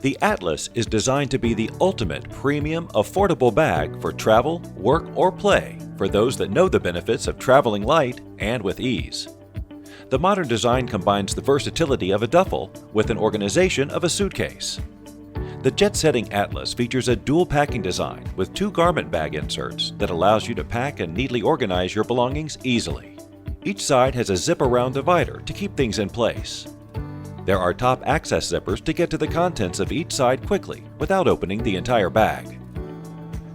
The Atlas is designed to be the ultimate premium, affordable bag for travel, work, or play for those that know the benefits of traveling light and with ease. The modern design combines the versatility of a duffel with an organization of a suitcase. The jet-setting Atlas features a dual packing design with 2 garment bag inserts that allows you to pack and neatly organize your belongings easily. Each side has a zip-around divider to keep things in place. There are top access zippers to get to the contents of each side quickly without opening the entire bag.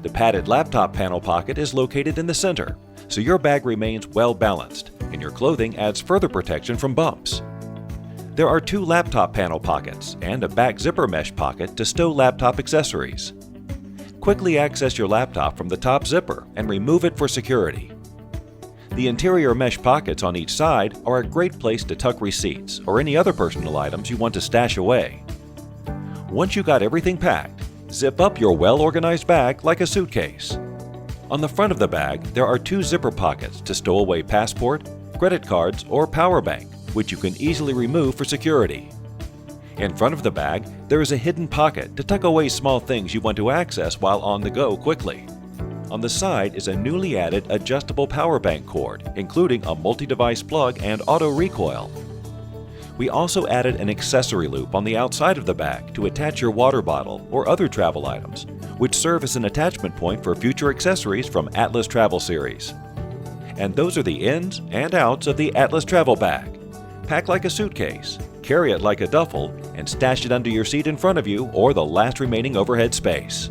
The padded laptop panel pocket is located in the center, so your bag remains well balanced and your clothing adds further protection from bumps. There are 2 laptop panel pockets and a back zipper mesh pocket to stow laptop accessories. Quickly access your laptop from the top zipper and remove it for security. The interior mesh pockets on each side are a great place to tuck receipts or any other personal items you want to stash away. Once you got everything packed, zip up your well-organized bag like a suitcase. On the front of the bag, there are 2 zipper pockets to stow away passport, credit cards, or power bank, which you can easily remove for security. In front of the bag, there is a hidden pocket to tuck away small things you want to access while on the go quickly. On the side is a newly added adjustable power bank cord, including a multi-device plug and auto recoil. We also added an accessory loop on the outside of the bag to attach your water bottle or other travel items, which serve as an attachment point for future accessories from Atlas Travel Series. And those are the ins and outs of the Atlas Travel Bag. Pack like a suitcase, carry it like a duffel, and stash it under your seat in front of you or the last remaining overhead space.